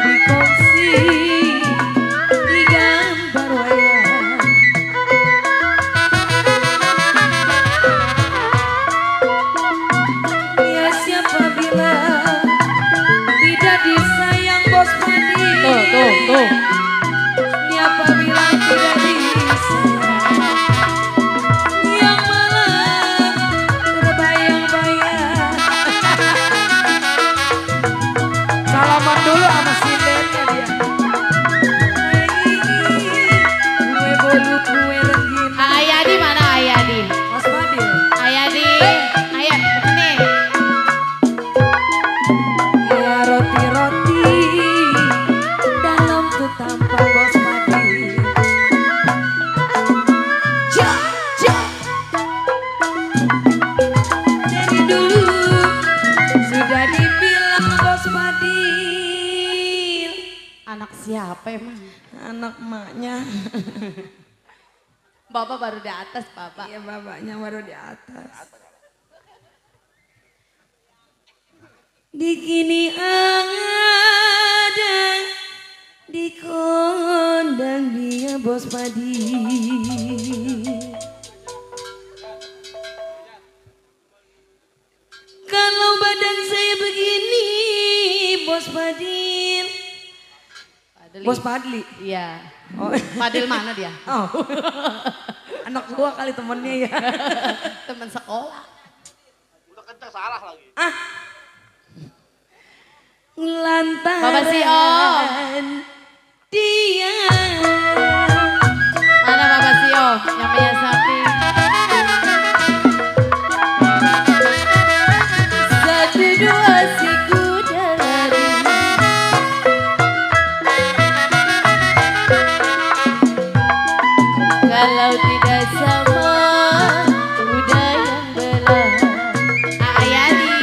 dikongsi di gambar wayang. Ya siapa bilang tidak disayang Bos Padi. Tuh. Siapa bilang tidak disayang, yang malah terbayang-bayang. Salaman dulu sama sindennya dia. Kue bolu, kue rengginang. Ayadi mana Ayadi? Mas Fadil. Ayadi, ayo nih. Ya roti-roti dalam tuh tampang Bos Fadil. Ja. Dari dulu sudah dibilang Bos Fadil. Anak siapa emang? Anak emaknya. Bapak baru di atas, Bapak. Iya, bapaknya baru di atas. Di kini ada di kondang dia Bos Padi. Kalau badan saya begini Bos Padil. Padli. Bos Padli. Iya. Oh. Padil mana dia? Oh. Anak gua kali temennya ya. Teman sekolah. Udah kencang salah lagi. Ah. Lantaran Bapak si Om. dia. Mana Bapak Sio yang punya sapi? Satu dua si kuda lari. Kalau tidak sama, kuda yang belah. Ayadi.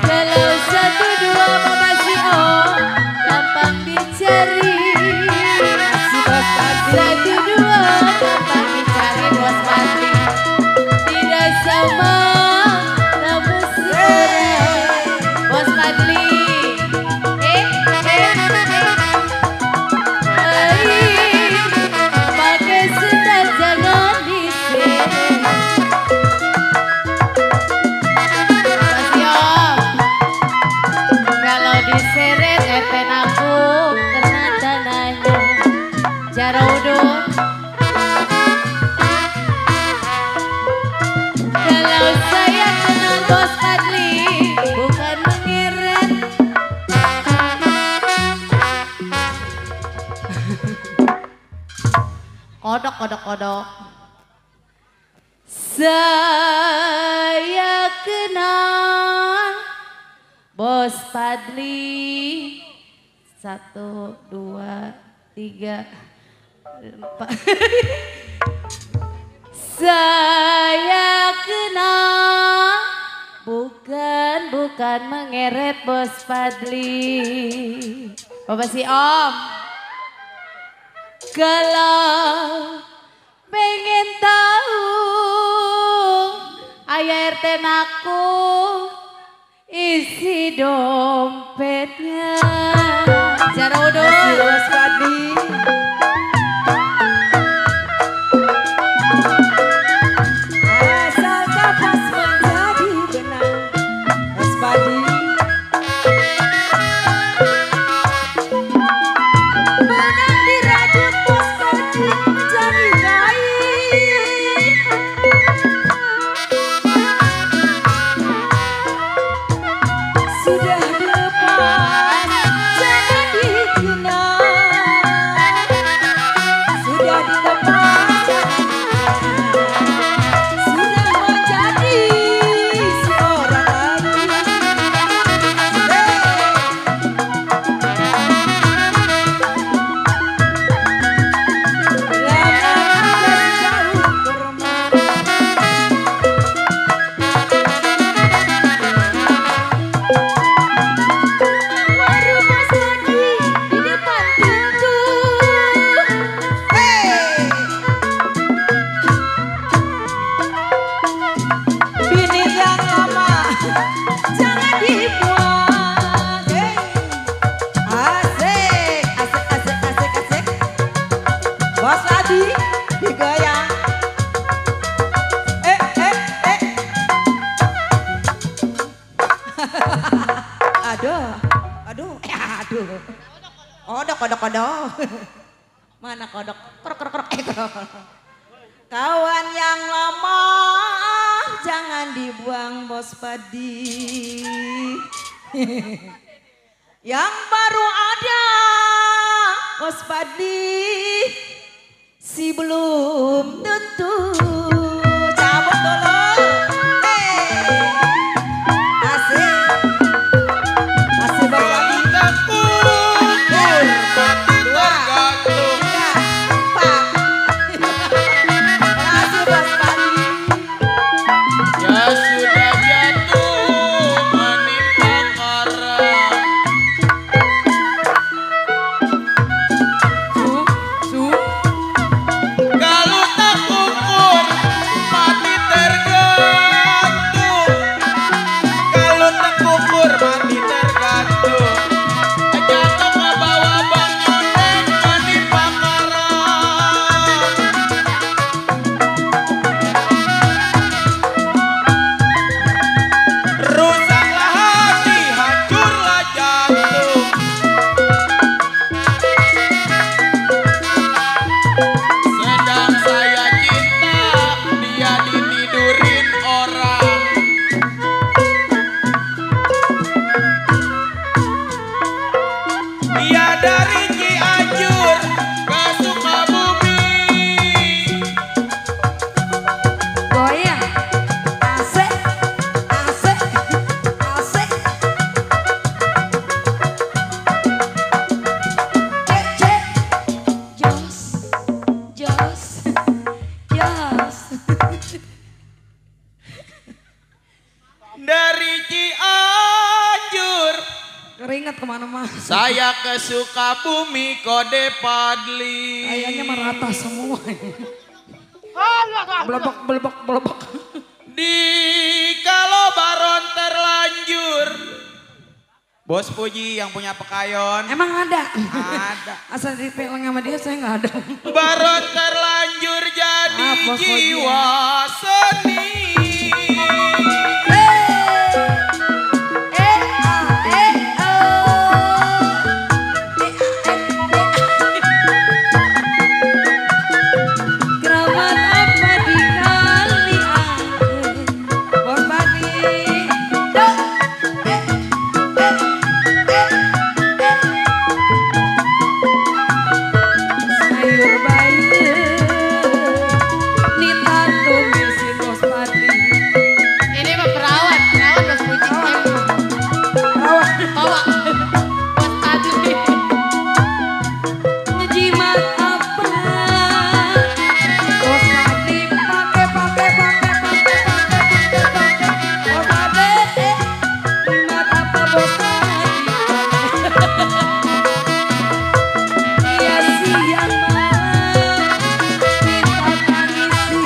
Kalau satu dua Bapak si Om gampang dicari. Si Bos Padli. Satu dua gampang dicari Bos Padli. Tidak sama namun seorang Bos Padli. pakai sendal jangan diseret. Bapak Sio. Kalau diseret eten aku kena tanahnya. Jarudun. Kalau saya kenal Bos Padli bukan mengeret. Kodok. Saya kenal Bos Padli. 1, 2, 3, 4. Saya kenal bukan mengeret Bos Padli. Bapak si Om. Kalau pengen tahu Ayah RT naku. isi dompetnya. Jarudun. Bos Padli. Asal kapas menjadi benang Bos Padli. Benang dirajut Bos Padli menjadi kain. Sudah lepas jangan dikenal. dibuang. Asik, asik, asik, asik, asik. Bos Adi digoyang. Eh. Aduh, aduh. Kodok. Mana kodok? Krok. Kawan yang lama jangan dibuang Bos Padi. Yang baru ada Bos Padi si belum tentu. Cabut dulu. Asik. Asik Bos Padi. Dari Cianjur Keringat kemana-mana. saya ke Sukabumi kode Padli. Kayaknya merata semua. Belebek. Di kalau baron terlanjur. Bos Puji yang punya pekayon. Emang ada? Ada. Asal dipelang sama dia saya nggak ada. Baron terlanjur jadi Bos Puji. jiwa seni. Ini mah perawat Bos Puji. Bawa Bos Padli. Ngejimat apa? Bos Padli pakai. Bos Padli, jimat apa Bos Padli? Iya siang malam kita tangisi.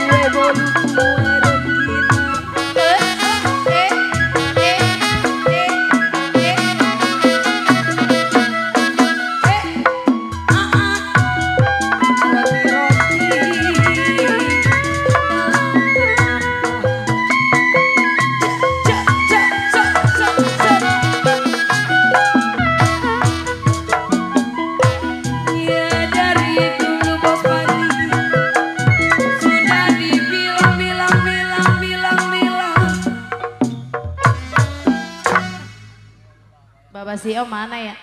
Gue bolu kue regina. Ya dari dulu Bos Padli sudah dibilang. Bapak Sio mana ya?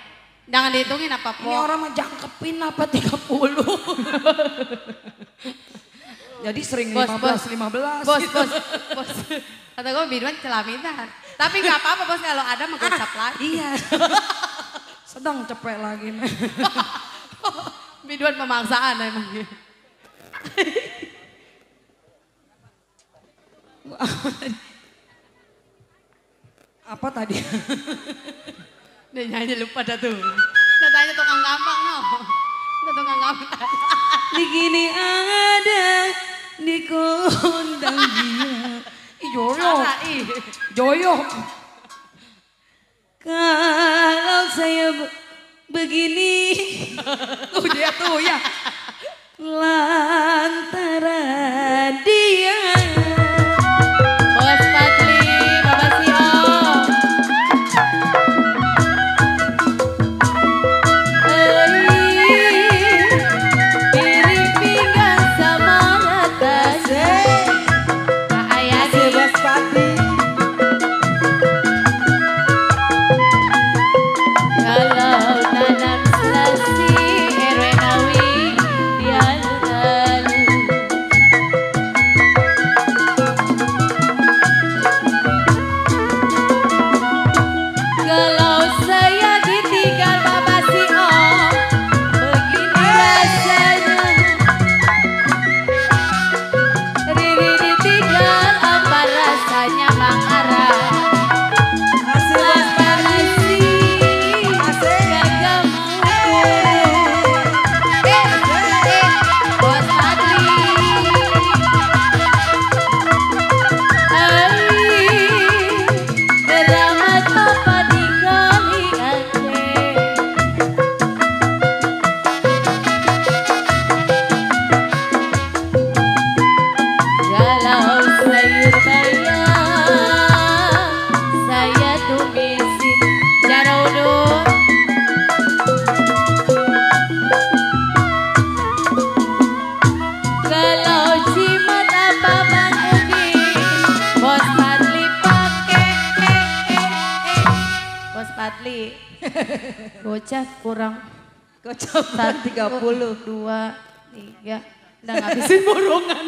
Jangan dihitungin apa Ini po. orang mah jangkepin apa 30. Jadi sering Bos. 15. Bos. Kata gue Biduan celamitan. Tapi nggak apa-apa Bos, kalau ada mah gocap lagi. Iya. Sedang cepet lagi. Biduan pemaksaan emang. Apa tadi? Dia nyanyi lupa dah tuh. Katanya tukang gampang no. Udah tukang gampang. Begini ada di kondang dia. Ih joyok. Salah, ih. Joyok. Kalau saya begini. Tuh dia tuh ya. Lantaran dia. Bos Fadli, Bapak Sio. Piring pinggang sama atasnya. Kak Ayadi. Bos Fadli. Kalau tanam selasi Erwenawi dia lalu. Kalau saya ditinggal Bapak Sio, begini rasanya. Riri ditinggal apa rasanya Mang Ara? Asik Bos Fadli. Asik. Gak mau Bos Fadli. Keramat papa di kali Galau sayur bayam, saya tumisin jarudut. Kalau jimat apa Bang Udi, Bos Fadli pake Bos Fadli, bocah kurang Kocokan 30. 2, 3, udah ngabisin borongan.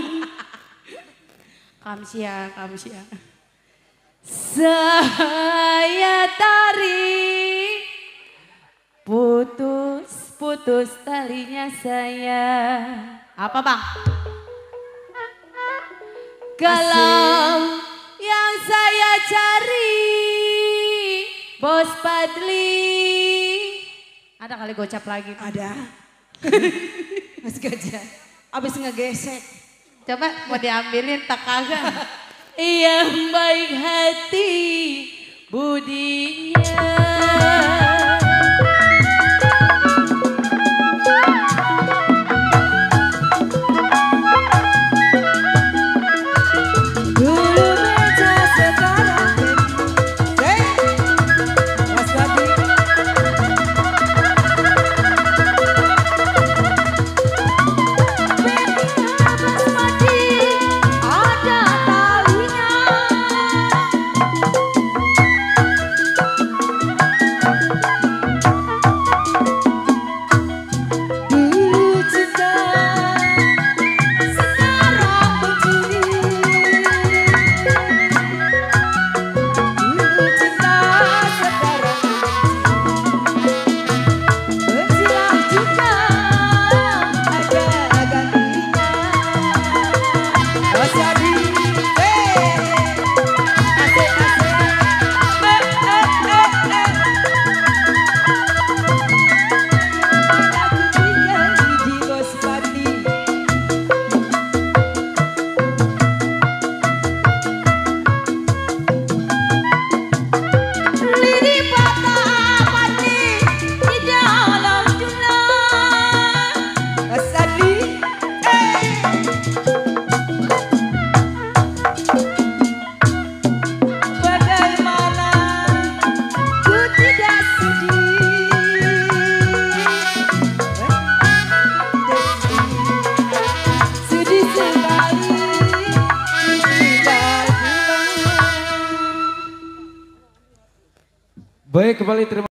Kamsia. Saya tarik, putus talinya saya. Apa Bang? Kalau yang saya cari, Bos Fadli. Ada kali gocap lagi. Ada. Mas Gajah. Abis ngegesek. Coba mau diambilin tak kagak. Yang baik hati budinya. Dulu meja sekarang Mas Fadli. Mas Fadli ada talinya. Dulu cinta, sekarang benci. Dulu cinta, sekarang benci. Bencilah juga, ada gantinya. Bos Fadli, asik. Aku tinggal di Bos Fadli. Lidi patah Fadli di dalam jurnal. Mas Fadli, bagaimana ku tidak sedih. Sedih sekali tinggal pulang. Baik, kembali terima